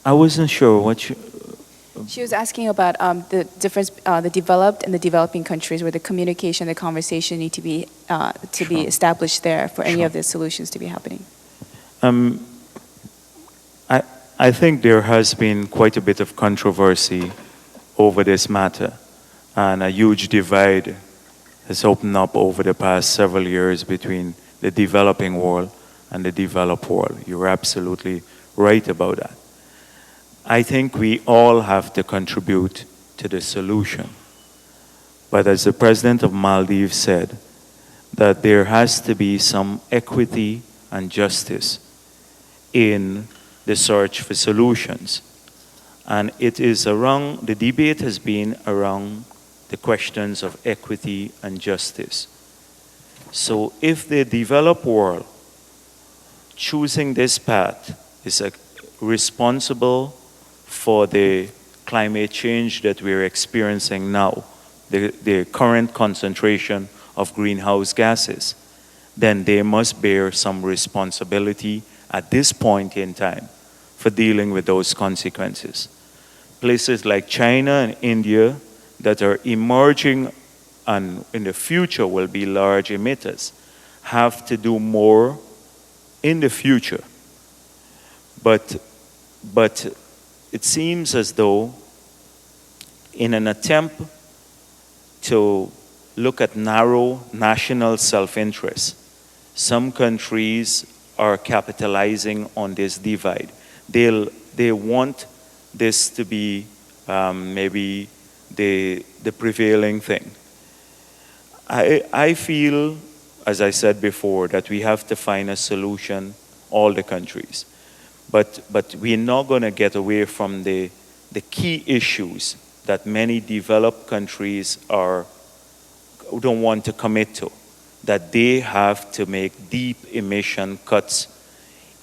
I wasn't sure what you. She was asking about the difference, the developed and the developing countries, where the communication, the conversation need to be Sure. established there for any Sure. of the solutions to be happening. Um, I, I think there has been quite a bit of controversy over this matter, and a huge divide has opened up over the past several years between the developing world and the developed world. You're absolutely right about that. I think we all have to contribute to the solution. But as the president of Maldives said, that there has to be some equity and justice in the search for solutions. And it is around, the debate has been around the questions of equity and justice. So if the developed world choosing this path is responsible for the climate change that we're experiencing now, the current concentration of greenhouse gases, then they must bear some responsibility at this point in time for dealing with those consequences. Places like China and India that are emerging and in the future will be large emitters have to do more in the future. But it seems as though in an attempt to look at narrow national self-interest, some countries are capitalizing on this divide. They want this to be maybe the prevailing thing. I feel, as I said before, that we have to find a solution, all the countries. But we're not going to get away from the key issues that many developed countries don't want to commit to, that they have to make deep emission cuts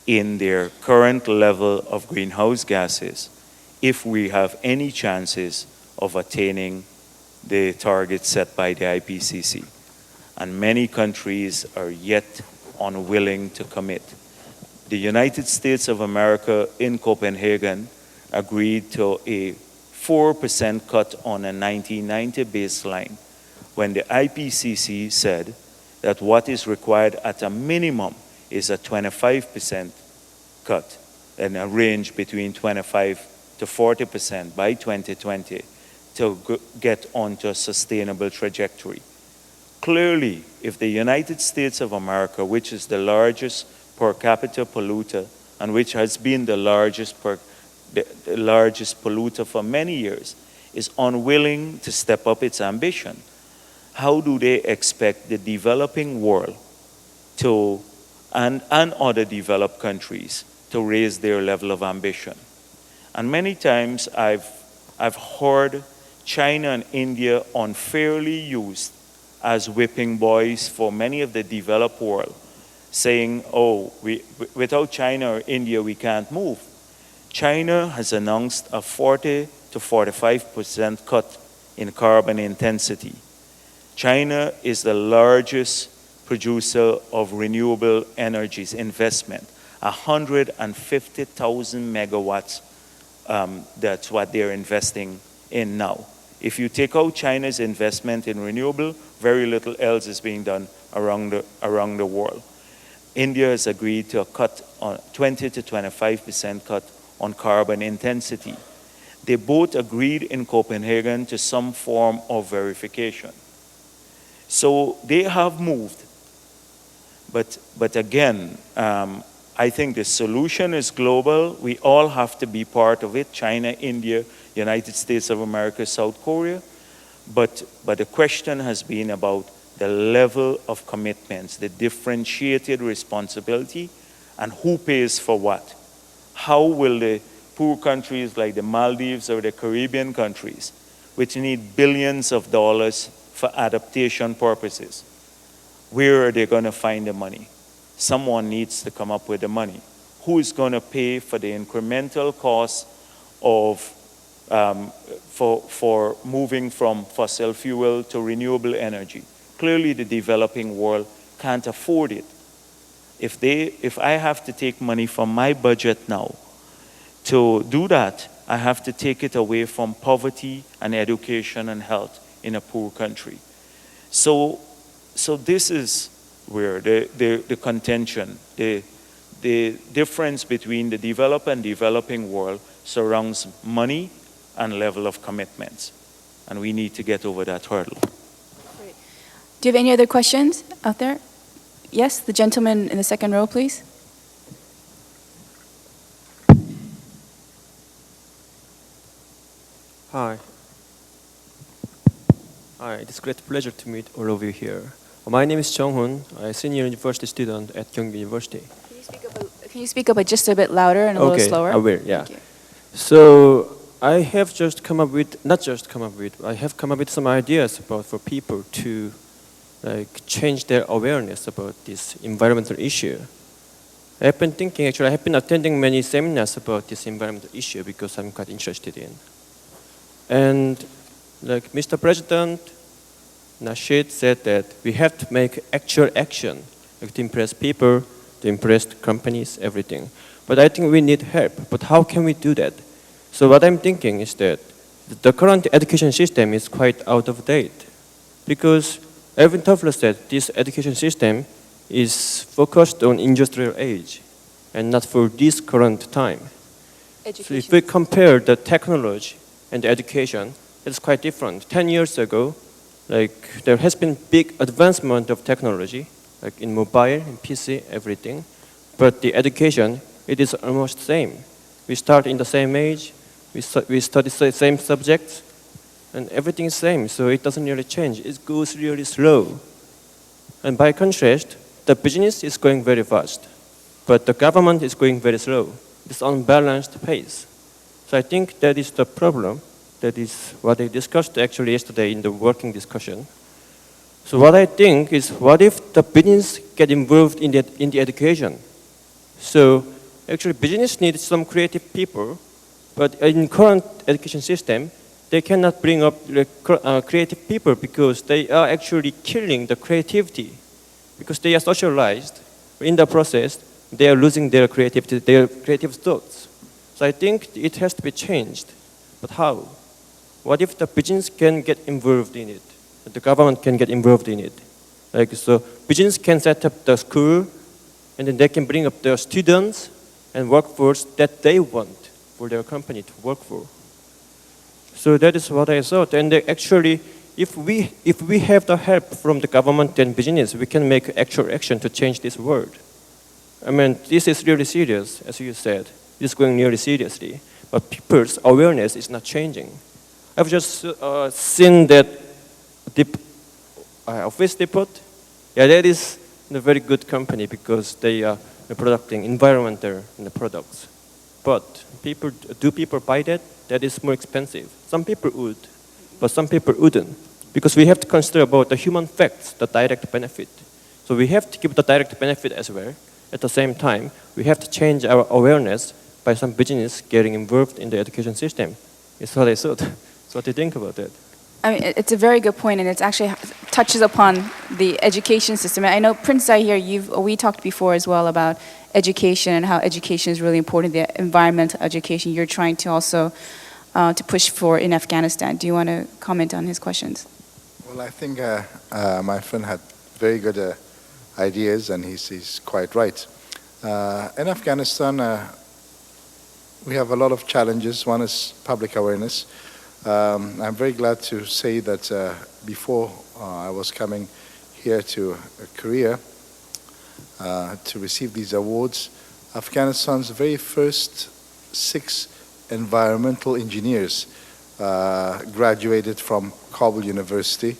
in their current level of greenhouse gases if we have any chances of attaining the targets set by the IPCC. And many countries are yet unwilling to commit. The United States of America in Copenhagen agreed to a 4% cut on a 1990 baseline when the IPCC said that what is required at a minimum is a 25% cut and a range between 25 to 40% by 2020 to get onto a sustainable trajectory. Clearly, if the United States of America, which is the largest per capita polluter and which has been the largest polluter for many years, is unwilling to step up its ambition, how do they expect the developing world to, and other developed countries, to raise their level of ambition? And many times I've heard China and India unfairly used as whipping boys for many of the developed world, saying, oh, without China or India, we can't move. China has announced a 40 to 45% cut in carbon intensity. China is the largest producer of renewable energies investment, 150,000 megawatts. That's what they're investing in now. If you take out China's investment in renewable, very little else is being done around the world. India has agreed to a cut on 20 to 25% cut on carbon intensity. They both agreed in Copenhagen to some form of verification. So they have moved. But again, I think the solution is global. We all have to be part of it, China, India, United States of America, South Korea. But the question has been about the level of commitments, the differentiated responsibility, and who pays for what. How will the poor countries like the Maldives or the Caribbean countries, which need billions of dollars for adaptation purposes, where are they going to find the money? Someone needs to come up with the money. Who is going to pay for the incremental cost of for moving from fossil fuel to renewable energy? Clearly, the developing world can't afford it. If I have to take money from my budget now to do that, I have to take it away from poverty and education and health in a poor country. So this is where the contention, the difference between the developed and developing world surrounds money and level of commitments. And we need to get over that hurdle. Great. Do you have any other questions out there? Yes, the gentleman in the second row, please. Hi. Hi, it's a great pleasure to meet all of you here. My name is Jung-hoon, a senior university student at Gyeonggi University. Can you speak up just a bit louder and a little slower? I will, yeah. Thank you. So I have just come up with, not just come up with, I have come up with some ideas for people to change their awareness about this environmental issue. I've been thinking, actually, I have been attending many seminars about this environmental issue because I'm quite interested in. And like Mr. President Nasheed said that we have to make actual action to impress people, to impress companies, everything. But I think we need help. But how can we do that? So what I'm thinking is that the current education system is quite out of date. Because Erwin Toffler said this education system is focused on industrial age and not for this current time. So if we compare the technology and the education, it's quite different. 10 years ago, there has been big advancement of technology, like in mobile, in PC, everything. But the education, it is almost the same. We start in the same age, we study the same subjects, and everything is the same, so it doesn't really change. It goes really slow. And by contrast, the business is going very fast, but the government is going very slow. It's unbalanced pace. So I think that is the problem. That is what I discussed actually yesterday in the working discussion. So what I think is, what if the business get involved in the education? So actually business needs some creative people, but in current education system, they cannot bring up creative people because they are actually killing the creativity. Because they are socialized. In the process, they are losing their creativity, their creative thoughts. So I think it has to be changed. But how? What if the business can get involved in it? The government can get involved in it. So business can set up the school, and then they can bring up their students and workforce that they want for their company to work for. So that is what I thought. And actually, if we have the help from the government and business, we can make actual action to change this world. I mean, this is really serious, as you said. It's going really seriously. But people's awareness is not changing. I've just seen that Office Depot. Yeah, that is a very good company because they are producing environmental products. But do people buy that? That is more expensive. Some people would, but some people wouldn't. Because we have to consider about the human facts, the direct benefit. So we have to give the direct benefit as well. At the same time, we have to change our awareness by some business getting involved in the education system. It's what I thought. So what do you think about that? I mean, it's a very good point, and it actually touches upon the education system. I know, Prince Zahir, we talked before as well about education and how education is really important, the environmental education you're trying to also to push for in Afghanistan. Do you want to comment on his questions? Well, I think my friend had very good ideas, and he's quite right. In Afghanistan, we have a lot of challenges. One is public awareness. I'm very glad to say that before I was coming here to Korea to receive these awards, Afghanistan's very first 6 environmental engineers graduated from Kabul University,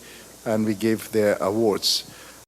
and we gave their awards.